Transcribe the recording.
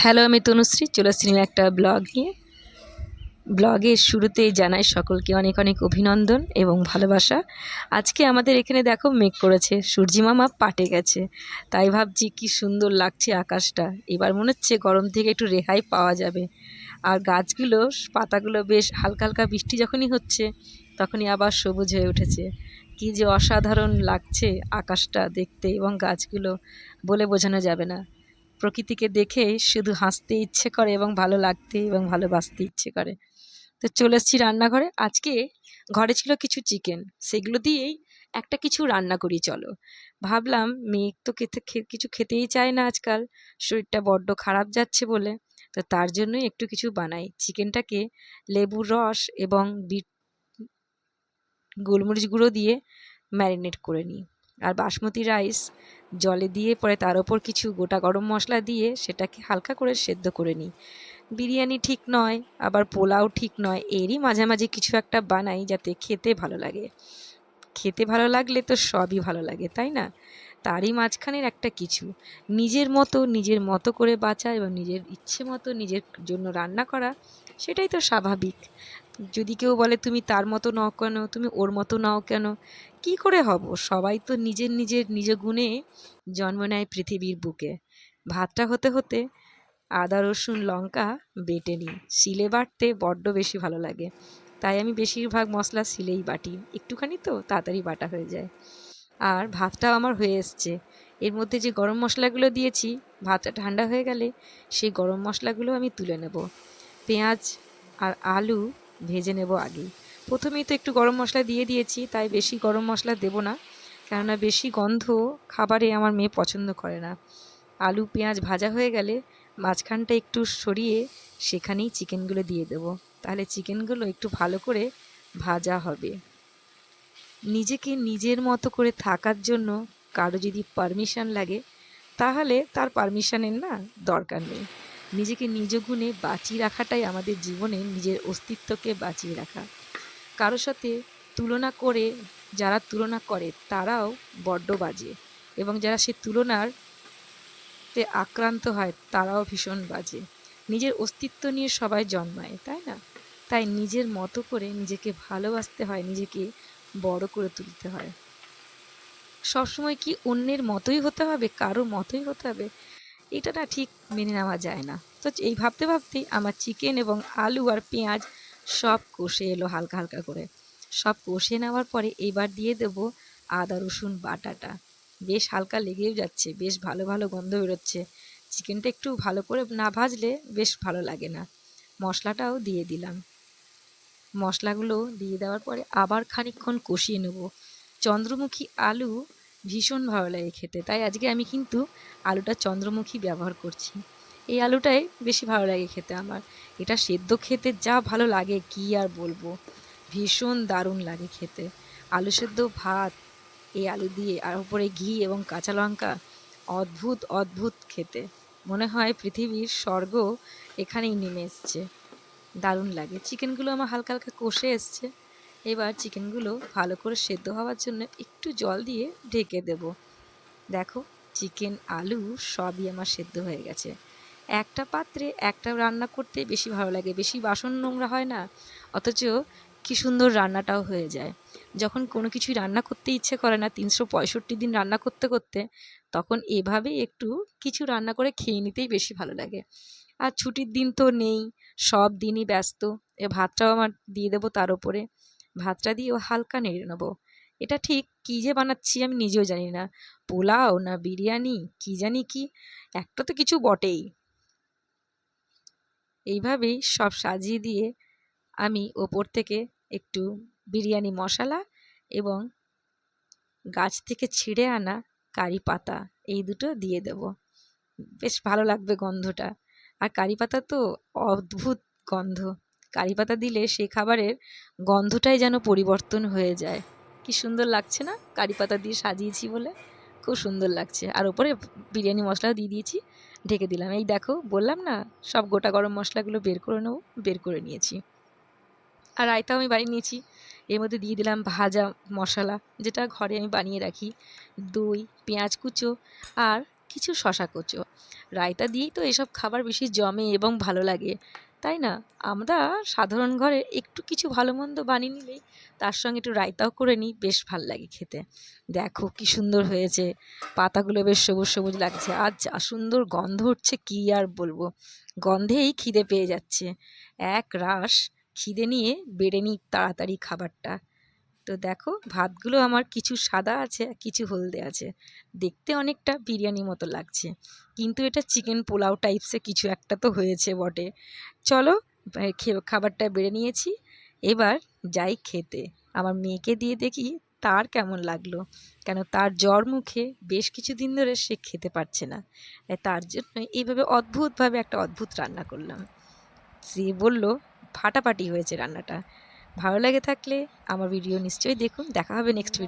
Hello, আমি তনুশ্রী চলে এসেছি একটা ব্লগ নিয়ে। ব্লগের শুরুতেই জানাই সকলকে অনেক অনেক অভিনন্দন এবং ভালোবাসা। আজকে আমাদের এখানে দেখো মেঘ করেছে, সূর্যি মামা পাটে গেছে। তাই ভাবছি কি সুন্দর লাগছে আকাশটা। এবার মনে হচ্ছে গরম থেকে একটু রেহাই পাওয়া যাবে। আর গাছগুলো পাতাগুলো বেশ হালকা হালকা বৃষ্টি যখনই হচ্ছে তখনই আবার সবুজ হয়ে উঠেছে। কি যে অসাধারণ লাগছে আকাশটা দেখতে এবং গাছগুলো, বলে বোঝানো যাবে না। প্রকৃতিকে দেখে শুধু হাসতে ইচ্ছে করে এবং ভালো লাগতে এবং ভালোবাসতে ইচ্ছে করে। তো চলে এসেছি রান্নাঘরে। আজকে ঘরে ছিল কিছু চিকেন, সেগুলো দিয়েই একটা কিছু রান্না করি চলো। ভাবলাম মেয়ে তো কিছু খেতেই চায় না আজকাল, শরীরটা বড্ড খারাপ যাচ্ছে বলে। তো তার জন্যই একটু কিছু বানাই। চিকেনটাকে লেবুর রস এবং বিট গোলমরিচ গুঁড়ো দিয়ে ম্যারিনেট করে নিই। আর বাসমতি রাইস জলে দিয়ে পরে তার ওপর কিছু গোটা গরম মশলা দিয়ে সেটাকে হালকা করে সেদ্ধ করে নিই। বিরিয়ানি ঠিক নয়, আবার পোলাও ঠিক নয়, এরই মাঝামাঝি কিছু একটা বানাই যাতে খেতে ভালো লাগে। খেতে ভালো লাগলে তো সবই ভালো লাগে, তাই না? তারই মাঝখানের একটা কিছু নিজের মতো করে বাঁচা এবং নিজের ইচ্ছে মতো নিজের জন্য রান্না করা, সেটাই তো স্বাভাবিক। যদি কেউ বলে তুমি তার মতো নও কেন, তুমি ওর মতো নাও কেন, কি করে হব? সবাই তো নিজ গুণে জন্ম নেয় পৃথিবীর বুকে। ভাতটা হতে হতে আদা রসুন লঙ্কা বেটে নিই। শিলে বাটতে বড্ড বেশি ভালো লাগে, তাই আমি বেশিরভাগ মশলা শিলেই বাটি, একটুখানি তো তাড়াতাড়ি বাটা হয়ে যায়। আর ভাতটাও আমার হয়ে এসছে। এর মধ্যে যে গরম মশলাগুলো দিয়েছি, ভাতটা ঠান্ডা হয়ে গেলে সেই গরম মশলাগুলো আমি তুলে নেব। পেঁয়াজ আর আলু ভেজে নেব আগেই। প্রথমেই তো একটু গরম মশলা দিয়ে দিয়েছি, তাই বেশি গরম মশলা দেব না, কেননা বেশি গন্ধ খাবারে আমার মেয়ে পছন্দ করে না। আলু পেঁয়াজ ভাজা হয়ে গেলে মাঝখানটা একটু সরিয়ে সেখানেই চিকেনগুলো দিয়ে দেব। তাহলে চিকেনগুলো একটু ভালো করে ভাজা হবে। নিজেকে নিজের মতো করে থাকার জন্য কারো যদি পারমিশন লাগে, তাহলে তার পারমিশনের না দরকার নেই। নিজেকে নিজ গুণে বাঁচিয়ে রাখাটাই আমাদের জীবনে নিজের অস্তিত্বকে বাঁচিয়ে রাখা। কারোর সাথে তুলনা করে, যারা তুলনা করে তারাও বড্ড বাজে, এবং যারা সে তুলনার তে আক্রান্ত হয় তারাও ভীষণ বাজে। নিজের অস্তিত্ব নিয়ে সবাই জন্মায়, তাই না? তাই নিজের মতো করে নিজেকে ভালোবাসতে হয়, নিজেকে বড় করে তুলতে হয়। সবসময় কি অন্যের মতোই হতে হবে, কারো মতোই হতে হবে, এটা না ঠিক মেনে নেওয়া যায় না। তো এই ভাবতে ভাবতেই আমার চিকেন এবং আলু আর পেঁয়াজ সব কষে এলো হালকা হালকা করে। সব কষে নেওয়ার পরে এবার দিয়ে দেব আদা রসুন বাটাটা। বেশ হালকা লেগেও যাচ্ছে, বেশ ভালো ভালো গন্ধ বেরোচ্ছে। চিকেনটা একটু ভালো করে না ভাজলে বেশ ভালো লাগে না। মশলাটাও দিয়ে দিলাম। মশলাগুলো দিয়ে দেওয়ার পরে আবার খানিকক্ষণ কষিয়ে নেব। চন্দ্রমুখী আলু ভীষণ ভালো লাগে খেতে, তাই আজকে আমি কিন্তু আলুটা চন্দ্রমুখী ব্যবহার করছি। এই আলুটাই বেশি ভালো লাগে খেতে আমার। এটা সেদ্ধ খেতে যা ভালো লাগে কি আর বলবো, ভীষণ দারুণ লাগে খেতে। আলু সেদ্ধ ভাত এই আলু দিয়ে, আর উপরে ঘি এবং কাঁচা লঙ্কা, অদ্ভুত অদ্ভুত খেতে। মনে হয় পৃথিবীর স্বর্গ এখানেই নেমে এসছে। দারুণ লাগে। চিকেনগুলো আমার হালকা হালকা কষে এসছে। এবার চিকেনগুলো ভালো করে সেদ্ধ হওয়ার জন্য একটু জল দিয়ে ঢেকে দেব। দেখো, চিকেন আলু সবই আমার সেদ্ধ হয়ে গেছে। একটা পাত্রে একটা রান্না করতে বেশি ভালো লাগে, বেশি বাসন নোংরা হয় না, অথচ কি সুন্দর রান্নাটাও হয়ে যায়। যখন কোনো কিছুই রান্না করতে ইচ্ছে করে না ৩৬৫ দিন রান্না করতে করতে, তখন এভাবেই একটু কিছু রান্না করে খেয়ে নিতেই বেশি ভালো লাগে। আর ছুটির দিন তো নেই, সব দিনই ব্যস্ত। ভাতটাও আমার দিয়ে দেবো তার উপরে। ভাতটা দিয়েও হালকা নেড়ে নেবো। এটা ঠিক কী যে বানাচ্ছি আমি নিজেও জানি না। পোলাও না বিরিয়ানি কি জানি কি, একটা তো কিছু বটেই। এইভাবেই সব সাজিয়ে দিয়ে আমি ওপর থেকে একটু বিরিয়ানি মশলা এবং গাছ থেকে ছিঁড়ে আনা কারি পাতা, এই দুটো দিয়ে দেব। বেশ ভালো লাগবে গন্ধটা। আর কারি পাতা তো অদ্ভুত গন্ধ। কারি পাতা দিলে সেই খাবারের গন্ধটাই যেন পরিবর্তন হয়ে যায়। কি সুন্দর লাগছে না কারি পাতা দিয়ে সাজিয়েছি বলে? খুব সুন্দর লাগছে। আর ওপরে বিরিয়ানি মশলাও দিয়ে দিয়েছি, ঢেকে দিলাম। এই দেখো, বললাম না সব গোটা গরম মশলাগুলো বের করে নেবো, বের করে নিয়েছি। আর রায়তাও আমি বানিয়ে নিয়েছি। এর মধ্যে দিয়ে দিলাম ভাজা মশলা, যেটা ঘরে আমি বানিয়ে রাখি, দই, পেঁয়াজ কুচো আর কিছু শশা কুচো। রায়তা দিয়েই তো এসব খাবার বেশি জমে এবং ভালো লাগে, তাই না? আমরা সাধারণ ঘরে একটু কিছু ভালো মন্দ বানিয়ে নিলেই তার সঙ্গে একটু রায়তাও করে নিই, বেশ ভাল লাগে খেতে। দেখো কি সুন্দর হয়েছে, পাতাগুলো বেশ সবুজ সবুজ লাগছে, আর যা সুন্দর গন্ধ উঠছে কি আর বলবো। গন্ধেই খিদে পেয়ে যাচ্ছে, এক রাশ খিদে নিয়ে বেড়ে নিই তাড়াতাড়ি খাবারটা। তো দেখো ভাতগুলো আমার কিছু সাদা আছে কিছু হলদে আছে, দেখতে অনেকটা বিরিয়ানি মতো লাগছে, কিন্তু এটা চিকেন পোলাও টাইপসে কিছু একটা তো হয়েছে বটে। চলো, খাবারটা বেড়ে নিয়েছি, এবার যাই খেতে। আমার মেয়েকে দিয়ে দেখি তার কেমন লাগলো, কেন তার জ্বর মুখে বেশ কিছুদিন ধরে সে খেতে পারছে না, তার জন্য এইভাবে অদ্ভুতভাবে একটা অদ্ভুত রান্না করলাম। সে বলল ফাটাফাটি হয়েছে রান্নাটা। ভালো লেগে থাকলে আমার ভিডিও নিশ্চয়ই দেখুন। দেখা হবে নেক্সট ভিডিও।